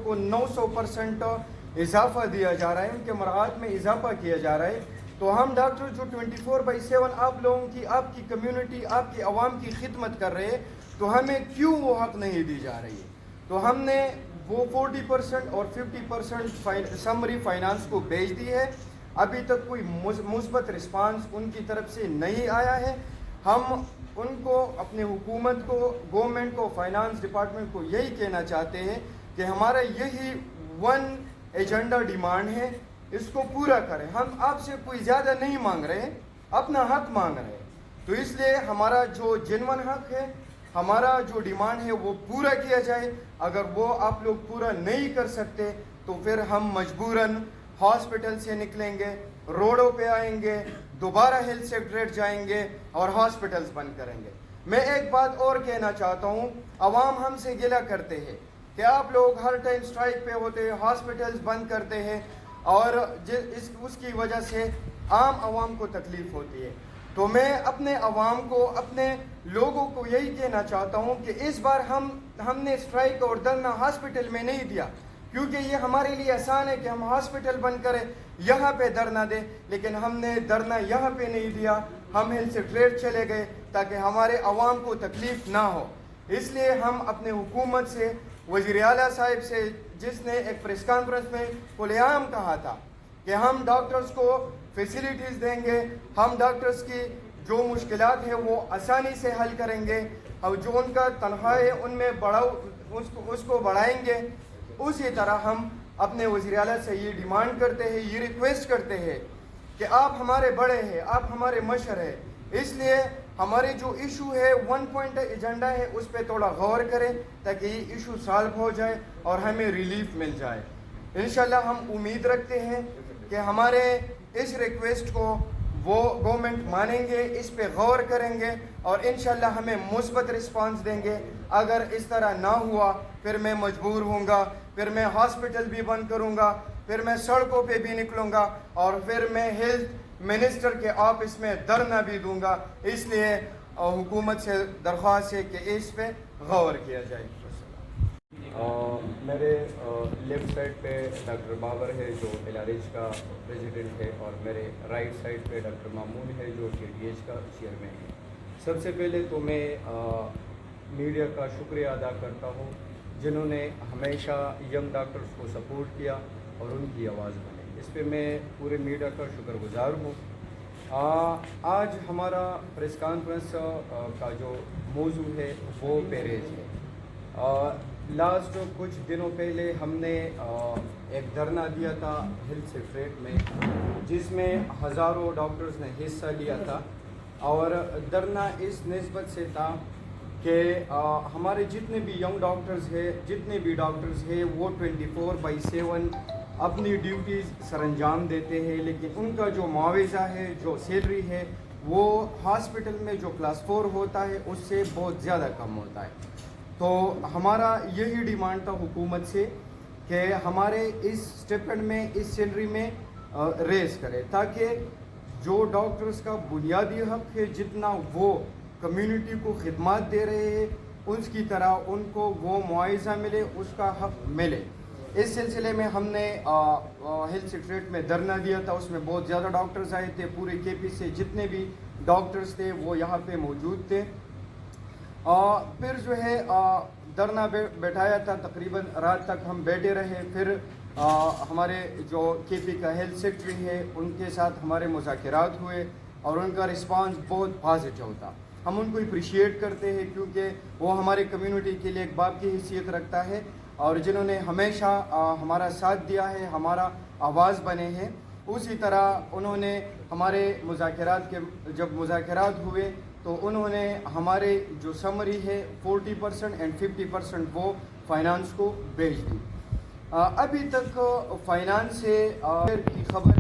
کو 900% اضافہ دیا جا رہا ہے، ان کے مراعات میں اضافہ کیا جا رہا ہے، تو ہم ڈاکٹر جو 24/7 آپ لوگوں کی، آپ کی کمیونٹی، آپ کی عوام کی خدمت کر رہے ہیں، تو ہمیں کیوں وہ حق نہیں دی جا رہی ہے؟ تو ہم نے وہ 40% اور 50% سمری فائنانس کو بھیج دی ہے. ابھی تک کوئی مثبت رسپانس ان کی طرف سے نہیں آیا ہے. ہم ان کو، اپنے حکومت کو، گورنمنٹ کو، فائنانس ڈپارٹمنٹ کو یہی کہنا چاہتے ہیں کہ ہمارا یہی ون ایجنڈا ڈیمانڈ ہے، اس کو پورا کریں. ہم آپ سے کوئی زیادہ نہیں مانگ رہے، اپنا حق مانگ رہے ہیں. تو اس لیے ہمارا جو جنون حق ہے، ہمارا جو ڈیمانڈ ہے وہ پورا کیا جائے. اگر وہ آپ لوگ پورا نہیں کر سکتے تو پھر ہم مجبوراً ہاسپٹل سے نکلیں گے، روڈوں پہ آئیں گے، دوبارہ ہیلتھ سیکٹریٹ جائیں گے اور ہاسپٹلز بند کریں گے. میں ایک بات اور کہنا چاہتا ہوں، عوام ہم سے گلہ کرتے ہیں کہ آپ لوگ ہر ٹائم اسٹرائک پہ ہوتے ہیں، ہاسپٹلز بند کرتے ہیں، اور اس کی وجہ سے عام عوام کو تکلیف ہوتی ہے. تو میں اپنے عوام کو، اپنے لوگوں کو یہی کہنا چاہتا ہوں کہ اس بار ہم نے اسٹرائک اور دھرنا ہاسپٹل میں نہیں دیا، کیونکہ یہ ہمارے لیے آسان ہے کہ ہم ہاسپٹل بند کریں، یہاں پہ دھرنا دیں. لیکن ہم نے دھرنا یہاں پہ نہیں دیا، ہم ہیلتھ سیکٹریٹ چلے گئے تاکہ ہمارے عوام کو تکلیف نہ ہو. اس لیے ہم اپنے حکومت سے، وزیر اعلیٰ صاحب سے، جس نے ایک پریس کانفرنس میں کھلے عام کہا تھا کہ ہم ڈاکٹرز کو فیسلٹیز دیں گے، ہم ڈاکٹرز کی جو مشکلات ہیں وہ آسانی سے حل کریں گے، اور جو ان کا تنخواہ ہے ان میں اس کو بڑھائیں گے. اسی طرح ہم اپنے وزیر اعلیٰ سے یہ ڈیمانڈ کرتے ہیں، یہ ریکویسٹ کرتے ہیں کہ آپ ہمارے بڑے ہیں، آپ ہمارے مشر ہیں، اس لیے ہمارے جو ایشو ہے، 1 پوائنٹ ایجنڈا ہے، اس پہ تھوڑا غور کریں تاکہ یہ ایشو سالو ہو جائے اور ہمیں ریلیف مل جائے. انشاءاللہ ہم امید رکھتے ہیں کہ ہمارے اس ریکویسٹ کو وہ گورنمنٹ مانیں گے، اس پہ غور کریں گے اور انشاءاللہ ہمیں مثبت رسپانس دیں گے. اگر اس طرح نہ ہوا پھر میں مجبور ہوں گا، پھر میں ہاسپٹل بھی بند کروں گا، پھر میں سڑکوں پہ بھی نکلوں گا، اور پھر میں ہیلتھ منسٹر کے آفس میں دھرنا بھی دوں گا. اس لیے حکومت سے درخواست ہے کہ اس پہ غور کیا جائے. میرے لیفٹ سائڈ پہ ڈاکٹر بابر ہے جو LRH کا پریزیڈنٹ ہے، اور میرے رائٹ سائڈ پہ ڈاکٹر مامون ہے جو KTH کا چیئرمین ہے. سب سے پہلے تو میں میڈیا کا شکریہ ادا کرتا ہوں جنہوں نے ہمیشہ ینگ ڈاکٹرز کو سپورٹ کیا اور ان کی آواز بنی. اس پہ میں پورے میڈیا کا شکر گزار ہوں. آج ہمارا پریس کانفرنس کا جو موضوع ہے وہ پیریج ہے. لاسٹ کچھ دنوں پہلے ہم نے ایک دھرنا دیا تھا ہیلتھ سیکٹریٹ میں، جس میں ہزاروں ڈاکٹرز نے حصہ لیا تھا، اور دھرنا اس نسبت سے تھا کہ ہمارے جتنے بھی ینگ ڈاکٹرز ہیں، جتنے بھی ڈاکٹرز ہیں، وہ 24/7 اپنی ڈیوٹیز سر انجام دیتے ہیں، لیکن ان کا جو معاوضہ ہے، جو سیلری ہے، وہ ہاسپٹل میں جو کلاس 4 ہوتا ہے اس سے بہت زیادہ کم ہوتا ہے. تو ہمارا یہی ڈیمانڈ تھا حکومت سے کہ ہمارے اس اسٹیپنڈ میں، اس سیلری میں ریز کرے، تاکہ جو ڈاکٹرز کا بنیادی حق ہے، جتنا وہ کمیونٹی کو خدمات دے رہے ہیں اس کی طرح ان کو وہ معاوضہ ملے، اس کا حق ملے. اس سلسلے میں ہم نے ہیلتھ سیکٹریٹ میں دھرنا دیا تھا. اس میں بہت زیادہ ڈاکٹرز آئے تھے، پورے KP سے جتنے بھی ڈاکٹرز تھے وہ یہاں پہ موجود تھے. پھر جو ہے دھرنا بیٹھایا تھا، تقریباً رات تک ہم بیٹھے رہے. پھر ہمارے جو KP کا ہیلتھ سیکٹری ہے ان کے ساتھ ہمارے مذاکرات ہوئے، اور ان کا رسپانس بہت پازیٹیو تھا. ہم ان کو اپریشیٹ کرتے ہیں کیونکہ وہ ہمارے کمیونٹی کے لیے ایک باپ کی حیثیت رکھتا ہے، اور جنہوں نے ہمیشہ ہمارا ساتھ دیا ہے، ہمارا آواز بنے ہیں. اسی طرح انہوں نے ہمارے جب مذاکرات ہوئے تو انہوں نے ہمارے جو سمری ہے 40% اینڈ 50% وہ فائنانس کو بھیج دی. ابھی تک فائنانس سے کی خبر